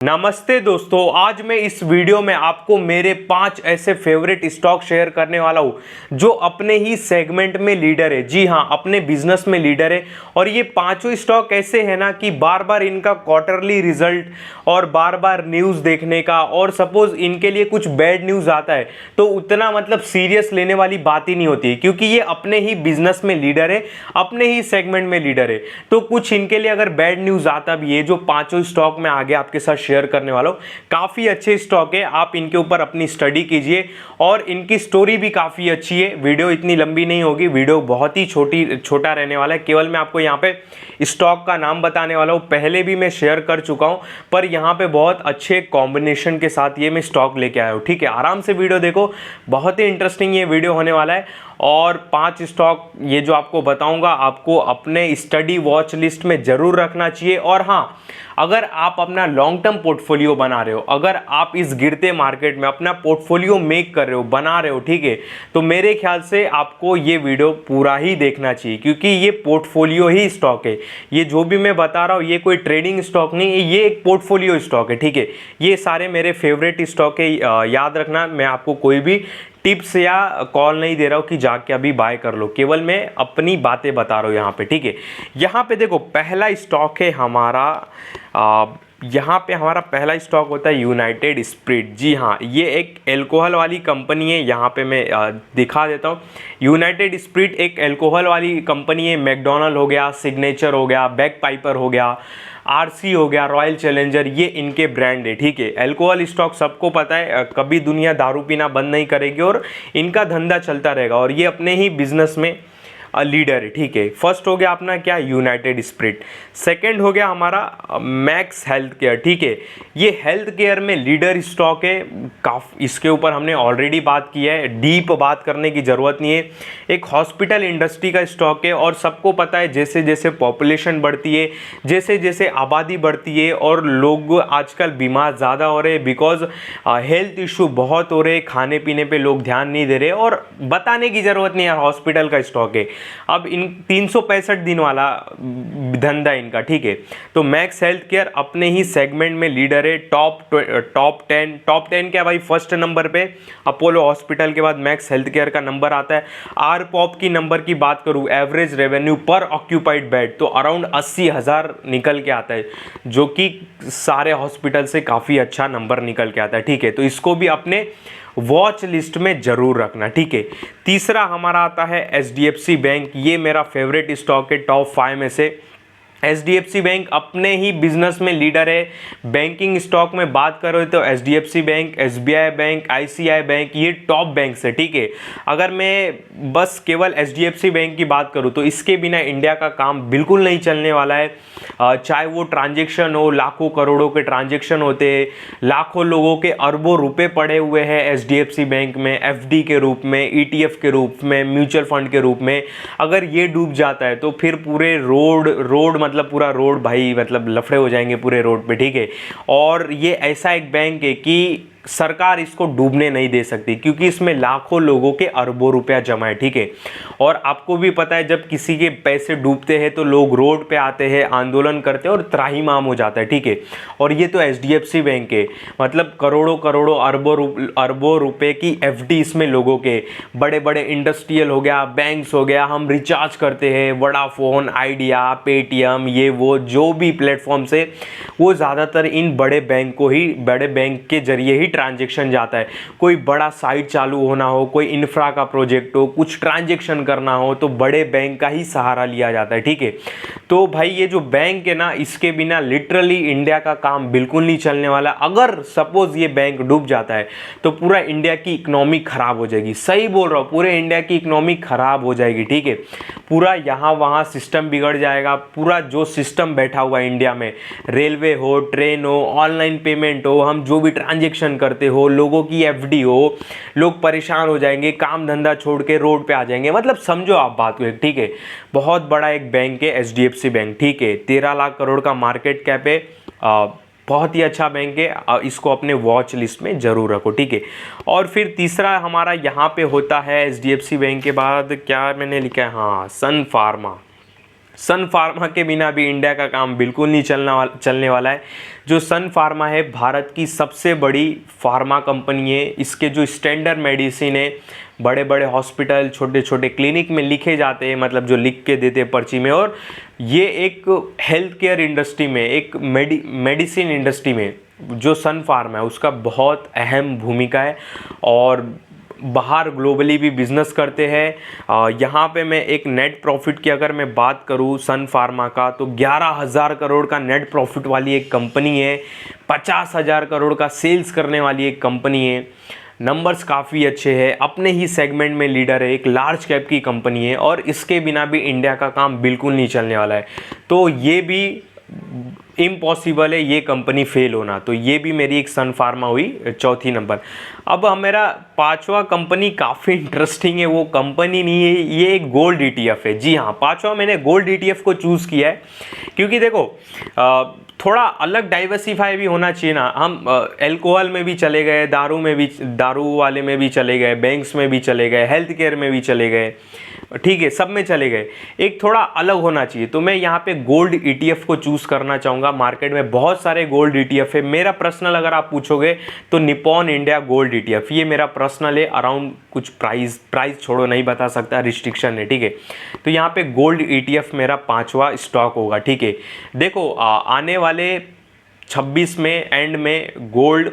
नमस्ते दोस्तों, आज मैं इस वीडियो में आपको मेरे 5 ऐसे फेवरेट स्टॉक शेयर करने वाला हूं जो अपने ही सेगमेंट में लीडर है। जी हां, अपने बिजनेस में लीडर है। और ये पांचों स्टॉक ऐसे हैं ना कि बार बार इनका क्वार्टरली रिजल्ट और बार बार न्यूज देखने का, और सपोज इनके लिए कुछ बैड न्यूज आता है तो उतना सीरियस लेने वाली बात ही नहीं होती, क्योंकि ये अपने ही बिजनेस में लीडर है, अपने ही सेगमेंट में लीडर है। तो कुछ इनके लिए अगर बैड न्यूज आता भी है, जो पांचों स्टॉक में आगे आपके साथ शेयर करने वाला हूं, काफी अच्छे स्टॉक है। आप इनके ऊपर अपनी स्टडी कीजिए और इनकी स्टोरी भी काफी अच्छी है। वीडियो इतनी लंबी नहीं होगी, वीडियो बहुत ही छोटा रहने वाला है। केवल मैं आपको यहाँ पे स्टॉक का नाम बताने वाला हूं। पहले भी मैं शेयर कर चुका हूं, पर यहाँ पे बहुत अच्छे कॉम्बिनेशन के साथ ये मैं स्टॉक लेके आया हूं। ठीक है, आराम से वीडियो देखो, बहुत ही इंटरेस्टिंग ये वीडियो होने वाला है। और 5 स्टॉक ये जो आपको बताऊंगा, आपको अपने स्टडी वॉच लिस्ट में जरूर रखना चाहिए। और हाँ, अगर आप अपना लॉन्ग टर्म पोर्टफोलियो बना रहे हो, अगर आप इस गिरते मार्केट में अपना पोर्टफोलियो मेक कर रहे हो, बना रहे हो, ठीक है, तो मेरे ख्याल से आपको ये वीडियो पूरा ही देखना चाहिए, क्योंकि ये पोर्टफोलियो ही स्टॉक है। ये जो भी मैं बता रहा हूँ, ये कोई ट्रेडिंग स्टॉक नहीं है, ये एक पोर्टफोलियो स्टॉक है। ठीक है, ये सारे मेरे फेवरेट स्टॉक है। याद रखना, मैं आपको कोई भी टिप्स या कॉल नहीं दे रहा हूं कि जाके अभी बाय कर लो, केवल मैं अपनी बातें बता रहा हूं यहाँ पे। ठीक है, यहाँ पे देखो, पहला स्टॉक है हमारा, यहाँ पे हमारा पहला स्टॉक होता है यूनाइटेड स्पिरिट। जी हाँ, ये एक एल्कोहल वाली कंपनी है। यहाँ पे मैं दिखा देता हूँ। यूनाइटेड स्पिरिट एक एल्कोहल वाली कंपनी है। मैकडोनल्ड हो गया, सिग्नेचर हो गया, बैग पाइपर हो गया, आरसी हो गया, रॉयल चैलेंजर, ये इनके ब्रांड है। ठीक है, अल्कोहल स्टॉक सबको पता है, कभी दुनिया दारू पीना बंद नहीं करेगी और इनका धंधा चलता रहेगा, और ये अपने ही बिजनेस में लीडर है। ठीक है, फर्स्ट हो गया अपना क्या, यूनाइटेड स्पिरिट। सेकंड हो गया हमारा मैक्स हेल्थ केयर। ठीक है, ये हेल्थ केयर में लीडर स्टॉक है। इसके ऊपर हमने ऑलरेडी बात की है, डीप बात करने की जरूरत नहीं है। एक हॉस्पिटल इंडस्ट्री का स्टॉक है, और सबको पता है जैसे जैसे पॉपुलेशन बढ़ती है, जैसे जैसे आबादी बढ़ती है, और लोग आजकल बीमार ज़्यादा हो रहे हैं, बिकॉज हेल्थ इशू बहुत हो रहे हैं, खाने पीने पे लोग ध्यान नहीं दे रहे, और बताने की जरूरत नहीं है, हॉस्पिटल का स्टॉक है। अब इन 365 दिन वाला धंधा इनका। ठीक है, तो मैक्स हेल्थ केयर अपने ही सेगमेंट में लीडर है। टॉप 10 क्या भाई, फर्स्ट नंबर पे अपोलो हॉस्पिटल के बाद मैक्स हेल्थ केयर का नंबर आता है। आर पॉप की नंबर की बात करूं, एवरेज रेवेन्यू पर ऑक्यूपाइड बेड तो अराउंड 80,000 निकल के आता है, जो कि सारे हॉस्पिटल से काफ़ी अच्छा नंबर निकल के आता है। ठीक है, तो इसको भी अपने वॉच लिस्ट में जरूर रखना। ठीक है, तीसरा हमारा आता है एचडीएफसी बैंक। ये मेरा फेवरेट स्टॉक है टॉप 5 में से। एचडीएफसी बैंक अपने ही बिजनेस में लीडर है। बैंकिंग स्टॉक में बात करो तो HDFC bank, SBI bank, ICI bank, ये टॉप बैंक्स है। ठीक है, अगर मैं बस केवल एचडीएफसी बैंक की बात करूं तो इसके बिना इंडिया का काम बिल्कुल नहीं चलने वाला है। चाहे वो ट्रांजेक्शन हो, लाखों करोड़ों के ट्रांजेक्शन होते हैं, लाखों लोगों के अरबों रुपए पड़े हुए हैं एचडीएफसी बैंक में, एफडी के रूप में, ईटीएफ के रूप में, म्यूचुअल फंड के रूप में। अगर ये डूब जाता है तो फिर पूरे रोड पूरा रोड भाई, लफड़े हो जाएंगे पूरे रोड पे। ठीक है, और ये ऐसा एक बैंक है कि सरकार इसको डूबने नहीं दे सकती, क्योंकि इसमें लाखों लोगों के अरबों रुपया जमा है। ठीक है, और आपको भी पता है, जब किसी के पैसे डूबते हैं तो लोग रोड पे आते हैं, आंदोलन करते हैं, और त्राहिमाम हो जाता है। ठीक है, और ये तो एचडीएफसी बैंक है, करोड़ों करोड़ों अरबों रुपए की एफडी इसमें लोगों के, बड़े बड़े इंडस्ट्रियल हो गया, बैंक्स हो गया, हम रिचार्ज करते हैं, वोडाफोन, आइडिया, पेटीएम, ये वो जो भी प्लेटफॉर्म से, वो ज़्यादातर इन बड़े बैंक के जरिए ही ट्रांजैक्शन जाता है। कोई बड़ा साइट चालू होना हो, कोई इंफ्रा का प्रोजेक्ट हो, कुछ ट्रांजैक्शन करना हो, तो बड़े बैंक का ही सहारा लिया जाता है। ठीक है, तो भाई ये जो बैंक है ना, इसके बिना लिटरली इंडिया का काम बिल्कुल नहीं चलने वाला। अगर सपोज ये बैंक डूब जाता है तो पूरा इंडिया की इकोनॉमी खराब हो जाएगी। सही बोल रहा हूँ, पूरे इंडिया की इकोनॉमी खराब हो जाएगी। ठीक है, पूरा यहाँ वहाँ सिस्टम बिगड़ जाएगा। पूरा जो सिस्टम बैठा हुआ है इंडिया में, रेलवे हो, ट्रेन हो, ऑनलाइन पेमेंट हो, हम जो भी ट्रांजेक्शन करते हो, लोगों की एफडी हो, लोग परेशान हो जाएंगे, काम धंधा छोड़ के रोड पे आ जाएंगे। समझो आप बात को। ठीक है, बहुत बड़ा एक बैंक है एचडीएफसी बैंक। ठीक है, 13 लाख करोड़ का मार्केट कैप है, बहुत ही अच्छा बैंक है, इसको अपने वॉच लिस्ट में जरूर रखो। ठीक है, और फिर तीसरा हमारा यहाँ पे होता है एचडीएफसी बैंक के बाद क्या मैंने लिखा है, हाँ, सन फार्मा। सन फार्मा के बिना भी इंडिया का काम बिल्कुल नहीं चलने वाला है। जो सन फार्मा है भारत की सबसे बड़ी फार्मा कंपनी है। इसके जो स्टैंडर्ड मेडिसिन है बड़े बड़े हॉस्पिटल, छोटे छोटे क्लिनिक में लिखे जाते हैं, मतलब जो लिख के देते हैं पर्ची में। और ये एक हेल्थ केयर इंडस्ट्री में, एक मेडिसिन इंडस्ट्री में जो सन फार्मा है उसका बहुत अहम भूमिका है। और बाहर ग्लोबली भी बिजनेस करते हैं। यहाँ पे मैं एक नेट प्रॉफिट की अगर मैं बात करूँ सन फार्मा का, तो 11,000 करोड़ का नेट प्रॉफिट वाली एक कंपनी है, 50,000 करोड़ का सेल्स करने वाली एक कंपनी है। नंबर्स काफ़ी अच्छे हैं, अपने ही सेगमेंट में लीडर है, एक लार्ज कैप की कंपनी है। और इसके बिना भी इंडिया का काम बिल्कुल नहीं चलने वाला है। तो ये भी इम्पॉसिबल है ये कंपनी फेल होना। तो ये भी मेरी एक सन फार्मा हुई चौथी नंबर। अब मेरा पांचवा कंपनी काफ़ी इंटरेस्टिंग है। वो कंपनी नहीं है, ये एक गोल्ड ETF है। जी हाँ, पांचवा मैंने गोल्ड ETF को चूज़ किया है क्योंकि देखो थोड़ा अलग डाइवर्सिफाई भी होना चाहिए ना। हम अल्कोहल में भी चले गए, दारू वाले में भी चले गए, बैंक्स में भी चले गए, हेल्थ केयर में भी चले गए, ठीक है, सब में चले गए। एक थोड़ा अलग होना चाहिए। तो मैं यहाँ पे गोल्ड ETF को चूज़ करना चाहूँगा। मार्केट में बहुत सारे गोल्ड ETF है। मेरा पर्सनल अगर आप पूछोगे तो निप्पॉन इंडिया गोल्ड ETF ये मेरा पर्सनल है। अराउंड कुछ प्राइस छोड़ो नहीं बता सकता, रिस्ट्रिक्शन है, ठीक है। तो यहाँ पे गोल्ड ETF मेरा पांचवा स्टॉक होगा, ठीक है। देखो आने वाले 26 में एंड में गोल्ड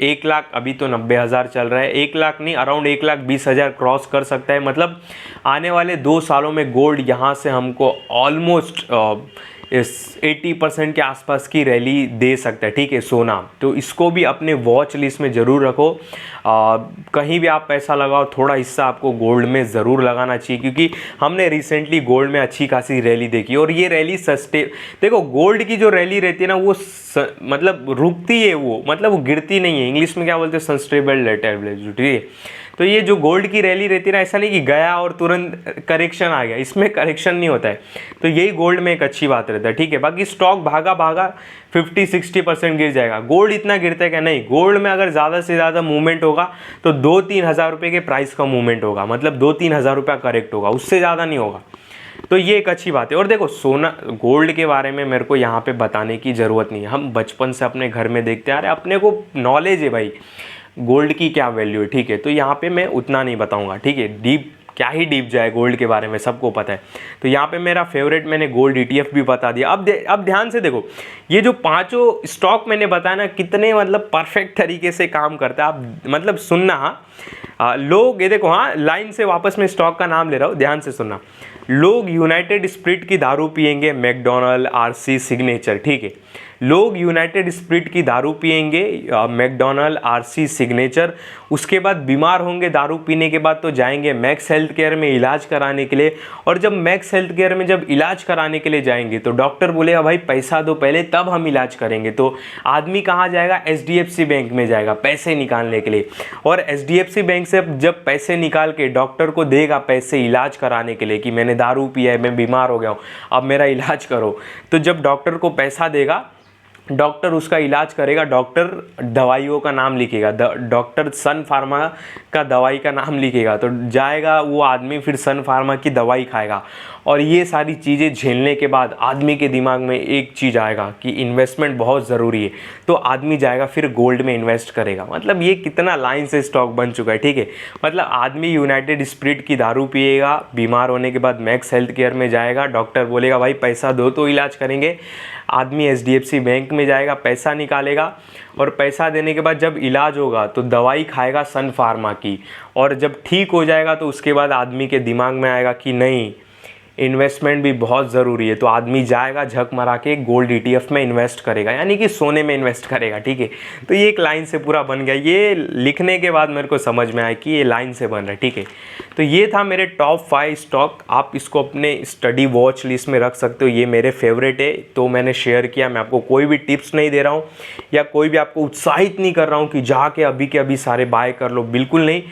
1 लाख, अभी तो 90,000 चल रहा है, 1 लाख नहीं, अराउंड 1,20,000 क्रॉस कर सकता है। मतलब आने वाले 2 सालों में गोल्ड यहाँ से हमको ऑलमोस्ट 80% के आसपास की रैली दे सकता है, ठीक है, सोना। तो इसको भी अपने वॉच लिस्ट में ज़रूर रखो। कहीं भी आप पैसा लगाओ, थोड़ा हिस्सा आपको गोल्ड में ज़रूर लगाना चाहिए, क्योंकि हमने रिसेंटली गोल्ड में अच्छी खासी रैली देखी। और ये रैली देखो गोल्ड की जो रैली रहती है ना वो मतलब रुकती है, वो मतलब वो गिरती नहीं है। इंग्लिश में क्या बोलते हैं, सस्टेनेबल लेटर, ठीक है। तो ये जो गोल्ड की रैली रहती है ना, ऐसा नहीं कि गया और तुरंत करेक्शन आ गया, इसमें करेक्शन नहीं होता है। तो यही गोल्ड में एक अच्छी बात रहता है, ठीक है। बाकी स्टॉक भागा 50-60% गिर जाएगा। गोल्ड इतना गिरता है क्या? नहीं। गोल्ड में अगर ज़्यादा से ज़्यादा मूवमेंट होगा तो 2-3 हज़ार रुपये के प्राइस का मूवमेंट होगा, मतलब 2-3 हज़ार रुपया करेक्ट होगा, उससे ज़्यादा नहीं होगा। तो ये एक अच्छी बात है। और देखो सोना, गोल्ड के बारे में मेरे को यहाँ पे बताने की ज़रूरत नहीं है। हम बचपन से अपने घर में देखते आ रहे, अपने को नॉलेज है भाई गोल्ड की क्या वैल्यू है, ठीक है। तो यहाँ पे मैं उतना नहीं बताऊँगा, ठीक है। डीप क्या ही डीप जाए गोल्ड के बारे में, सबको पता है। तो यहाँ पे मेरा फेवरेट मैंने गोल्ड ETF भी बता दिया। अब ध्यान से देखो, ये जो पांचों स्टॉक मैंने बताया ना, कितने मतलब परफेक्ट तरीके से काम करता है। आप मतलब सुनना, लोग ये देखो, हाँ लाइन से वापस मैं स्टॉक का नाम ले रहा हूँ, ध्यान से सुनना। लोग यूनाइटेड स्पिरिट की दारू पियेंगे, मैकडॉनल्ड, RC, सिग्नेचर, ठीक है। लोग यूनाइटेड स्पिरिट की दारू पियेंगे, मैकडॉनल्ड, RC, सिग्नेचर। उसके बाद बीमार होंगे दारू पीने के बाद तो जाएंगे मैक्स हेल्थ केयर में इलाज कराने के लिए। और जब मैक्स हेल्थ केयर में जब इलाज कराने के लिए जाएंगे तो डॉक्टर बोलेगा भाई पैसा दो पहले, तब हम इलाज करेंगे। तो आदमी कहाँ जाएगा? HDFC बैंक में जाएगा पैसे निकालने के लिए। और HDFC बैंक से जब पैसे निकाल के डॉक्टर को देगा पैसे इलाज कराने के लिए कि मैंने दारू पिया है, मैं बीमार हो गया हूँ, अब मेरा इलाज करो। तो जब डॉक्टर को पैसा देगा, डॉक्टर उसका इलाज करेगा, डॉक्टर दवाइयों का नाम लिखेगा, डॉक्टर सन फार्मा का दवाई का नाम लिखेगा, तो जाएगा वो आदमी फिर सन फार्मा की दवाई खाएगा। और ये सारी चीज़ें झेलने के बाद आदमी के दिमाग में एक चीज़ आएगा कि इन्वेस्टमेंट बहुत ज़रूरी है, तो आदमी जाएगा फिर गोल्ड में इन्वेस्ट करेगा। मतलब ये कितना लाइन से स्टॉक बन चुका है, ठीक है। मतलब आदमी यूनाइटेड स्पिरिट की दारू पिएगा, बीमार होने के बाद मैक्स हेल्थ केयर में जाएगा, डॉक्टर बोलेगा भाई पैसा दो तो इलाज करेंगे। आदमी HDFC बैंक में जाएगा, पैसा निकालेगा, और पैसा देने के बाद जब इलाज होगा तो दवाई खाएगा सन फार्मा की। और जब ठीक हो जाएगा तो उसके बाद आदमी के दिमाग में आएगा कि नहीं, इन्वेस्टमेंट भी बहुत ज़रूरी है। तो आदमी जाएगा झक मारा के गोल्ड ETF में इन्वेस्ट करेगा, यानी कि सोने में इन्वेस्ट करेगा, ठीक है। तो ये एक लाइन से पूरा बन गया। ये लिखने के बाद मेरे को समझ में आया कि ये लाइन से बन रहा है, ठीक है। तो ये था मेरे टॉप 5 स्टॉक। आप इसको अपने स्टडी वॉच लिस्ट में रख सकते हो, ये मेरे फेवरेट है तो मैंने शेयर किया। मैं आपको कोई भी टिप्स नहीं दे रहा हूँ या कोई भी आपको उत्साहित नहीं कर रहा हूँ कि जाके अभी के अभी सारे बाय कर लो, बिल्कुल नहीं।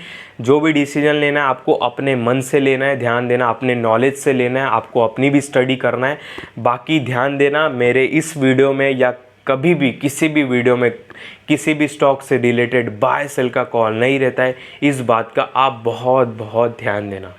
जो भी डिसीजन लेना है आपको अपने मन से लेना है, ध्यान देना, अपने नॉलेज से लेना है, आपको अपनी भी स्टडी करना है। बाकी ध्यान देना, मेरे इस वीडियो में या कभी भी किसी भी वीडियो में किसी भी स्टॉक से रिलेटेड बाय सेल का कॉल नहीं रहता है। इस बात का आप बहुत बहुत ध्यान देना।